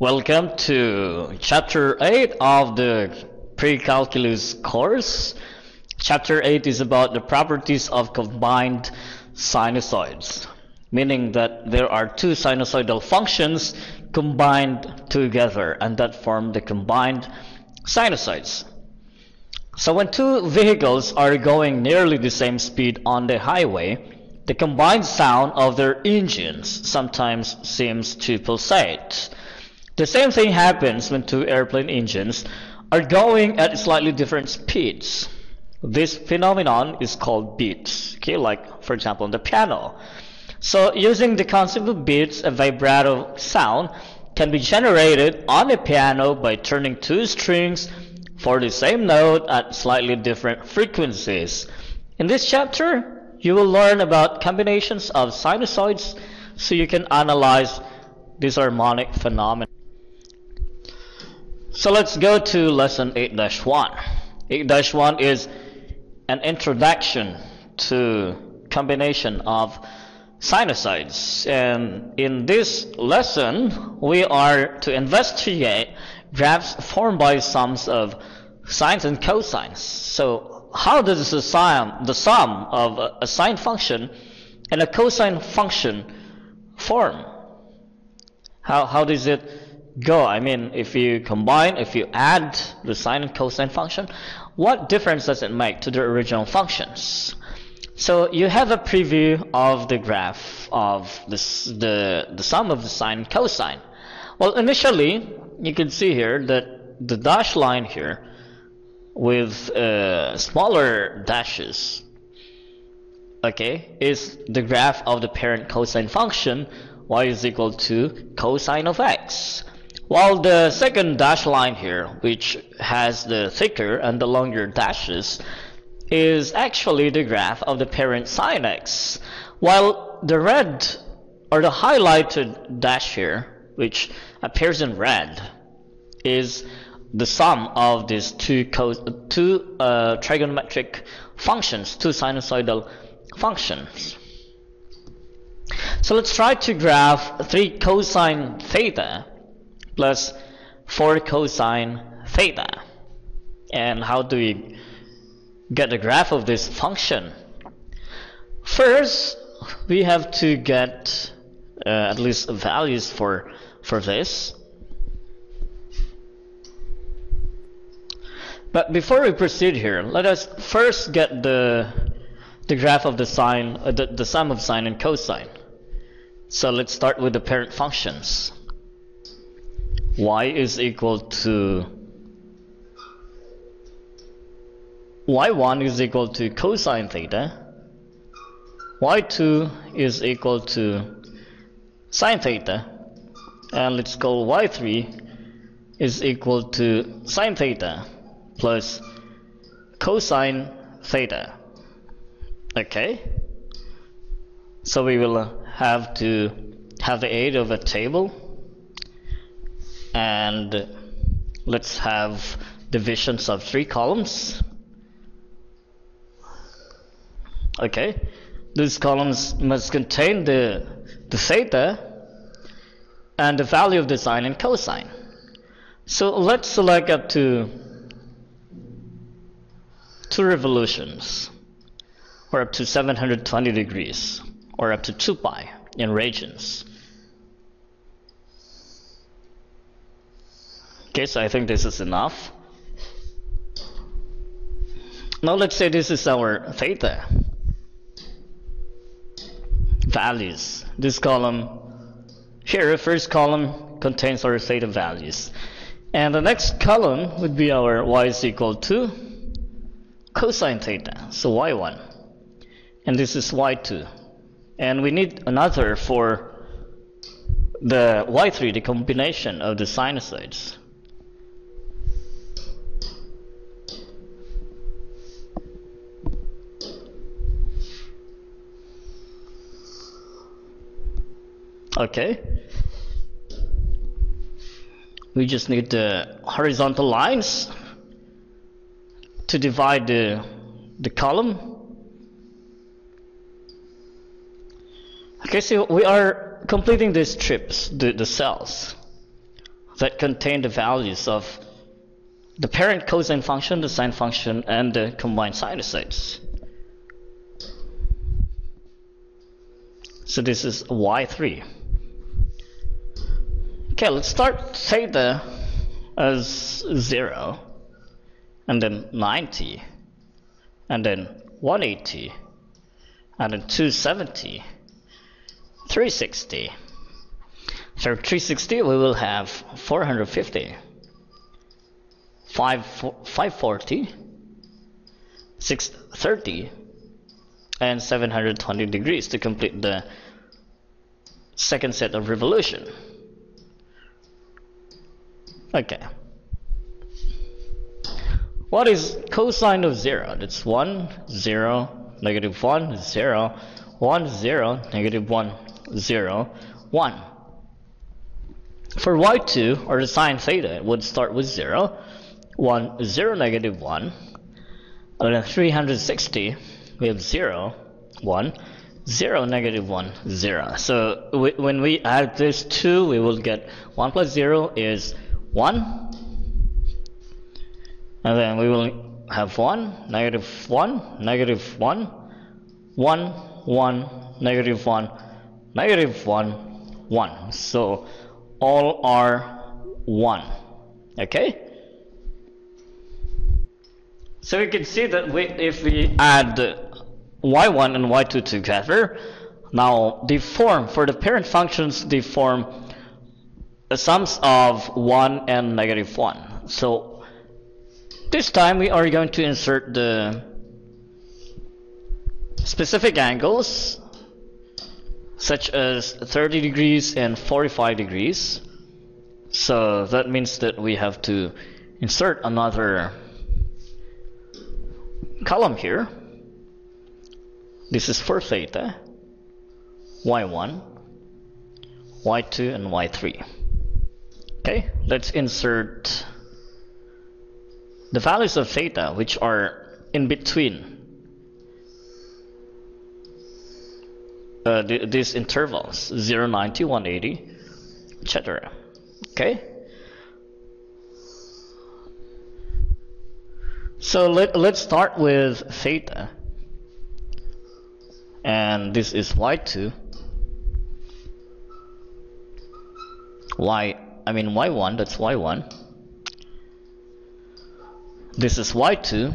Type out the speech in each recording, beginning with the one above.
Welcome to Chapter 8 of the Pre-Calculus course. Chapter 8 is about the properties of combined sinusoids, meaning that there are two sinusoidal functions combined together and that form the combined sinusoids. So when two vehicles are going nearly the same speed on the highway, the combined sound of their engines sometimes seems to pulsate. The same thing happens when two airplane engines are going at slightly different speeds. This phenomenon is called beats, okay, like for example on the piano. So using the concept of beats, a vibrato sound can be generated on a piano by turning two strings for the same note at slightly different frequencies. In this chapter, you will learn about combinations of sinusoids so you can analyze this harmonic phenomenon. So let's go to lesson 8-1. 8-1 is an introduction to combination of sinusoids, and in this lesson we are to investigate graphs formed by sums of sines and cosines. So how does the sum of a sine function and a cosine function form? How does it go? I mean, if you add the sine and cosine function, what difference does it make to the original functions? So you have a preview of the graph of the sum of the sine and cosine. Well, initially you can see here that the dashed line here with smaller dashes, okay, is the graph of the parent cosine function y is equal to cosine of x. While the second dashed line here, which has the thicker and the longer dashes, is actually the graph of the parent sine x. While the red or the highlighted dash here, which appears in red, is the sum of these two trigonometric functions, two sinusoidal functions. So let's try to graph 3 cosine theta plus 4 cosine theta. And how do we get the graph of this function? First, we have to get at least values for this. But before we proceed here, let us first get the graph of the sum of sine and cosine. So let's start with the parent functions. Y is equal to y1 is equal to cosine theta, y2 is equal to sine theta, and let's call y3 is equal to sine theta plus cosine theta. Okay, so we will have to have the aid of a table, and let's have divisions of 3 columns. Okay, these columns must contain the theta and the value of the sine and cosine. So let's select up to 2 revolutions, or up to 720 degrees, or up to 2 pi in radians. Okay, so I think this is enough. Now let's say this is our theta values. This column here, first column, contains our theta values, and the next column would be our y is equal to cosine theta, so y1, and this is y2, and we need another for the y3, the combination of the sinusoids. Okay, we just need the horizontal lines to divide the column. Okay, so we are completing these strips, the cells. that contain the values of the parent cosine function, the sine function, and the combined sinusoids. So this is y3. Okay, let's start theta as 0, and then 90, and then 180, and then 270, 360. For 360 we will have 450, 540, 630, and 720 degrees to complete the second set of revolution. Okay. What is cosine of 0? That's 1, 0, negative 1, 0, 1, 0, negative 1, 0, 1. For y2, or the sine theta, it would start with 0, 1, 0, negative 1, and then 360, we have 0, 1, 0, negative 1, 0. So when we add this 2, we will get 1 plus 0 is 1, and then we will have 1, negative 1, negative 1, 1, 1, negative 1, negative 1, 1. So all are 1. Okay? So we can see that if we add y1 and y2 together, now they form, for the parent functions, they form the sums of 1 and negative 1. So this time we are going to insert the specific angles, such as 30 degrees and 45 degrees. So that means that we have to insert another column here. This is for theta, y1, y2, and y3. Okay, let's insert the values of theta, which are in between these intervals, 0, 90, 180, etc. Okay? So let's start with theta. And this is y2. y1, that's y1. This is y2,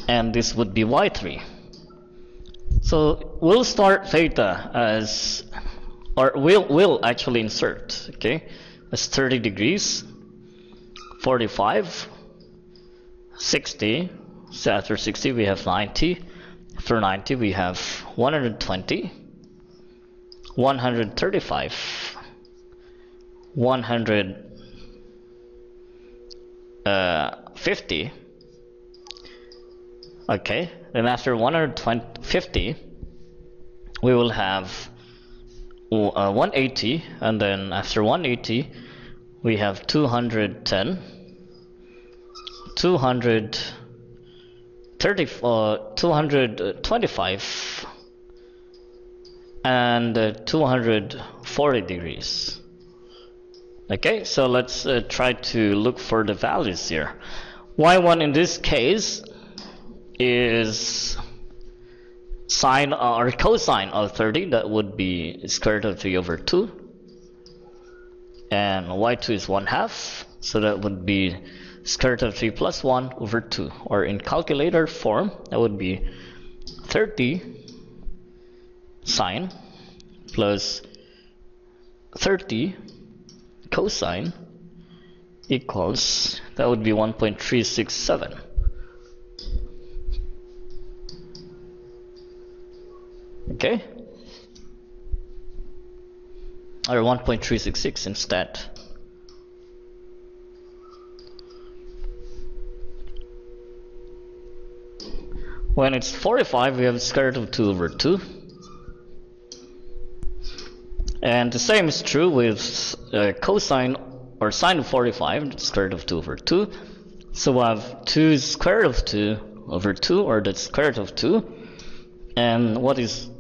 and this would be y3. So we'll start theta as, or we'll actually insert, okay, as 30 degrees, 45, 60, so after 60 we have 90, after 90 we have 120, 135, 150, okay, then after 150 we will have 180, and then after 180 we have 210, 225, and 240 degrees. Okay, so let's try to look for the values here. y1 in this case is sine or cosine of 30, that would be square root of 3 over 2, and y2 is 1/2, so that would be square root of 3 plus 1 over 2, or in calculator form that would be 30 sine plus 30 cosine equals, that would be 1.367. Okay, or 1.366 instead. When it's 45, we have square root of 2 over 2. And the same is true with cosine or sine of 45, square root of 2 over 2. So we have 2 square root of 2 over 2, or that's square root of 2. And what is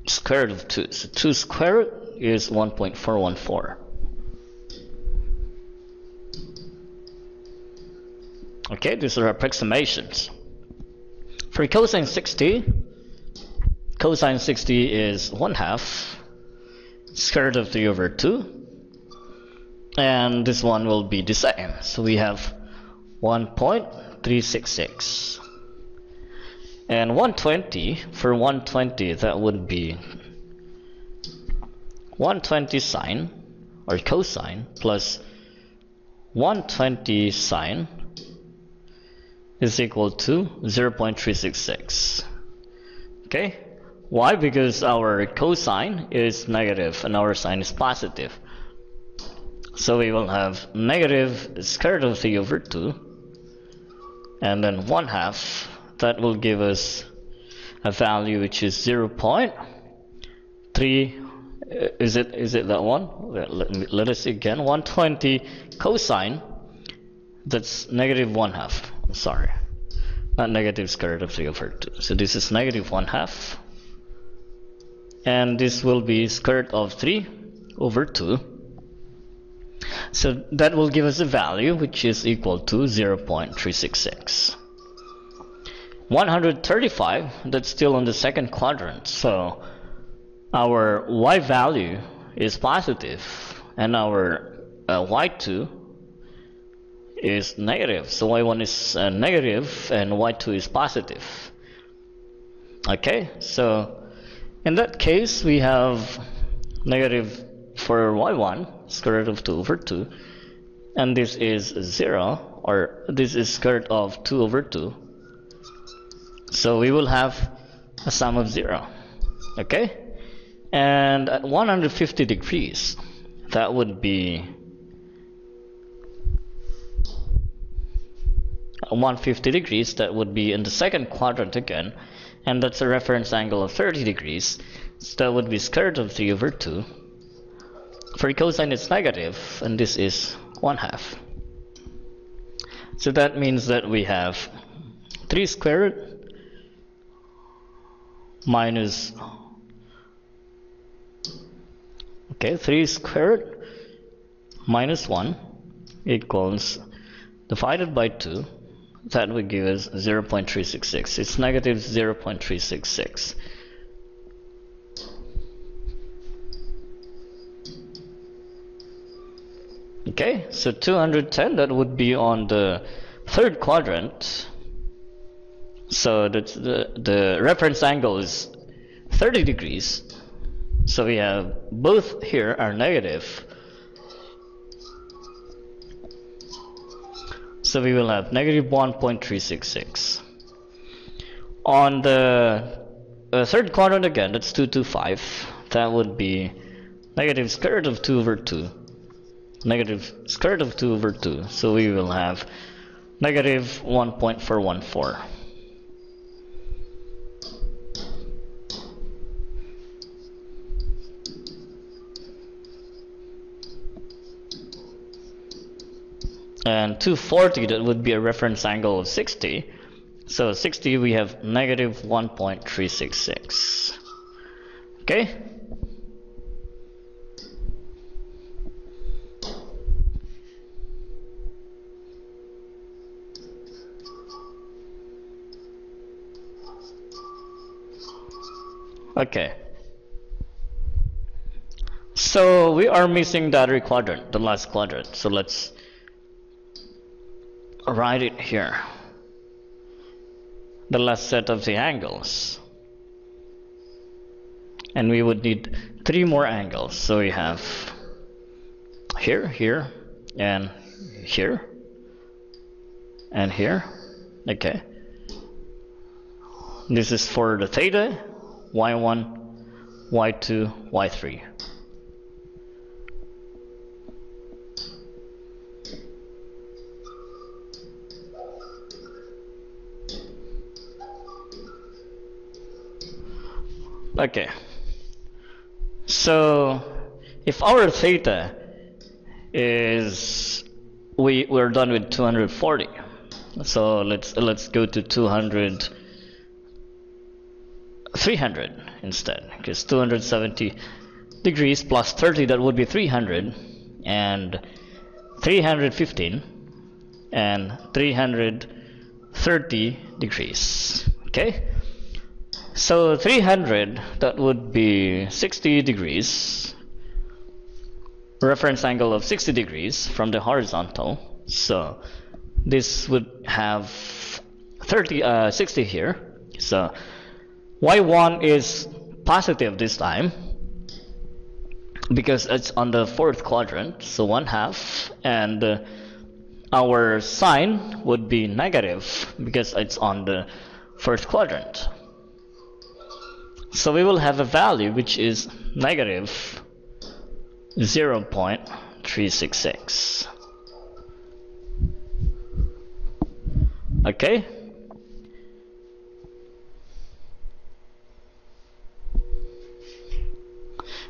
square root of 2? So 2 square root is 1.414. Okay, these are approximations. For cosine 60 is 1/2 square root of 3 over 2, and this one will be the same. So we have 1.366, and 120, for 120 that would be 120 sine or cosine plus 120 sine is equal to 0.366. Okay, why? Because our cosine is negative and our sine is positive. So we will have negative square root of 3 over 2, and then 1/2. That will give us a value which is 0.3. Is it that one? Let us see again. 120 cosine. That's negative 1/2. Sorry, not negative square root of 3 over 2. So this is negative 1/2, and this will be square root of 3 over 2. So that will give us a value which is equal to 0.366. 135, that's still in the second quadrant, so our y value is positive and our y2 is negative. So y1 is negative and y2 is positive. Okay, so in that case we have negative for y1 square root of 2 over 2, and this is 0, or this is square root of 2 over 2. So we will have a sum of 0. Okay, and at 150 degrees that would be 150 degrees, that would be in the second quadrant again, and that's a reference angle of 30 degrees. So that would be square root of 3 over 2. For cosine it's negative, and this is 1/2. So that means that we have 3 square root minus 3 square root minus 1 equals divided by 2. That would give us 0.366. It's negative 0.366. Okay, so 210, that would be on the third quadrant. So that's the reference angle is 30 degrees. So we have both here are negative. So we will have negative 1.366. On the third quadrant again, that's 225. That would be negative square root of 2 over 2. Negative square root of 2 over 2. So we will have negative 1.414. And 240, that would be a reference angle of 60. So 60 we have negative 1.366. Okay? Okay. So we are missing the other quadrant, the last quadrant. So let's write it here. The last set of the angles. And we would need 3 more angles. So we have here, here, and here, and here. Okay. This is for the theta, y1, y2, y3. Okay, so if our theta is, we're done with 240, so let's go to 300 instead, because 270 degrees plus 30, that would be 300, and 315, and 330 degrees. Okay, so 300, that would be 60 degrees, reference angle of 60 degrees from the horizontal. So this would have 60 here. So y1 is positive this time because it's on the fourth quadrant, so 1/2, and our sign would be negative because it's on the first quadrant. So we will have a value which is negative 0.366. Okay,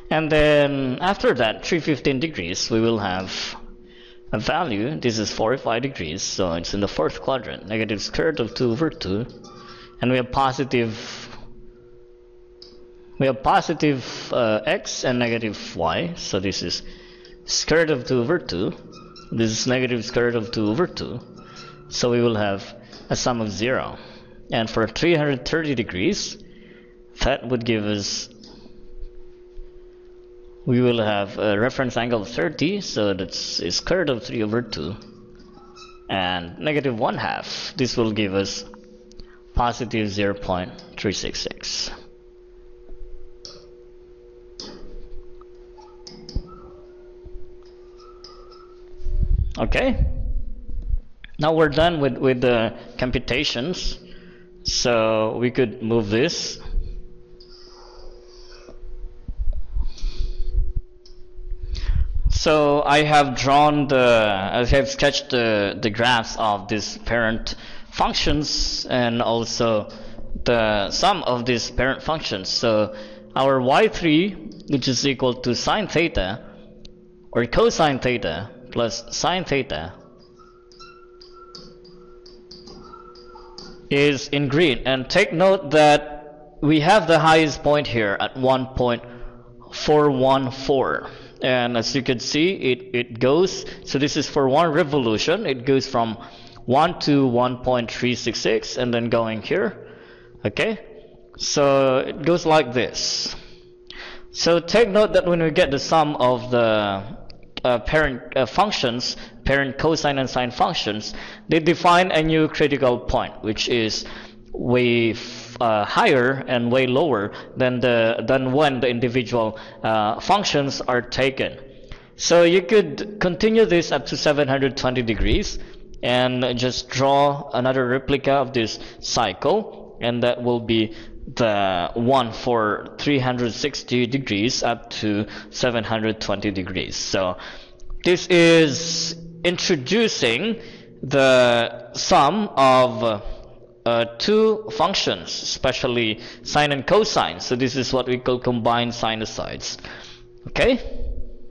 and then after that 315 degrees we will have a value. This is 45 degrees, so it's in the fourth quadrant, negative square root of 2 over 2, and we have positive x and negative y, so this is square root of 2 over 2, this is negative square root of 2 over 2, so we will have a sum of 0. And for 330 degrees, that would give us, we will have a reference angle of 30, so that's square root of 3 over 2, and negative 1/2. This will give us positive 0.366. Okay, now we're done with the computations, so we could move this. So I have sketched the graphs of these parent functions and also the sum of these parent functions. So our y3, which is equal to sine theta or cosine theta plus sine theta, is in green. And take note that we have the highest point here at 1.414. And as you can see, it goes, so this is for one revolution, it goes from 1 to 1.366 and then going here. Okay, so it goes like this. So take note that when we get the sum of the parent functions, parent cosine and sine functions, they define a new critical point, which is way higher and way lower than when the individual functions are taken. So you could continue this up to 720 degrees and just draw another replica of this cycle, and that will be the one for 360 degrees up to 720 degrees. So this is introducing the sum of two functions, especially sine and cosine. So this is what we call combined sinusoids. Okay.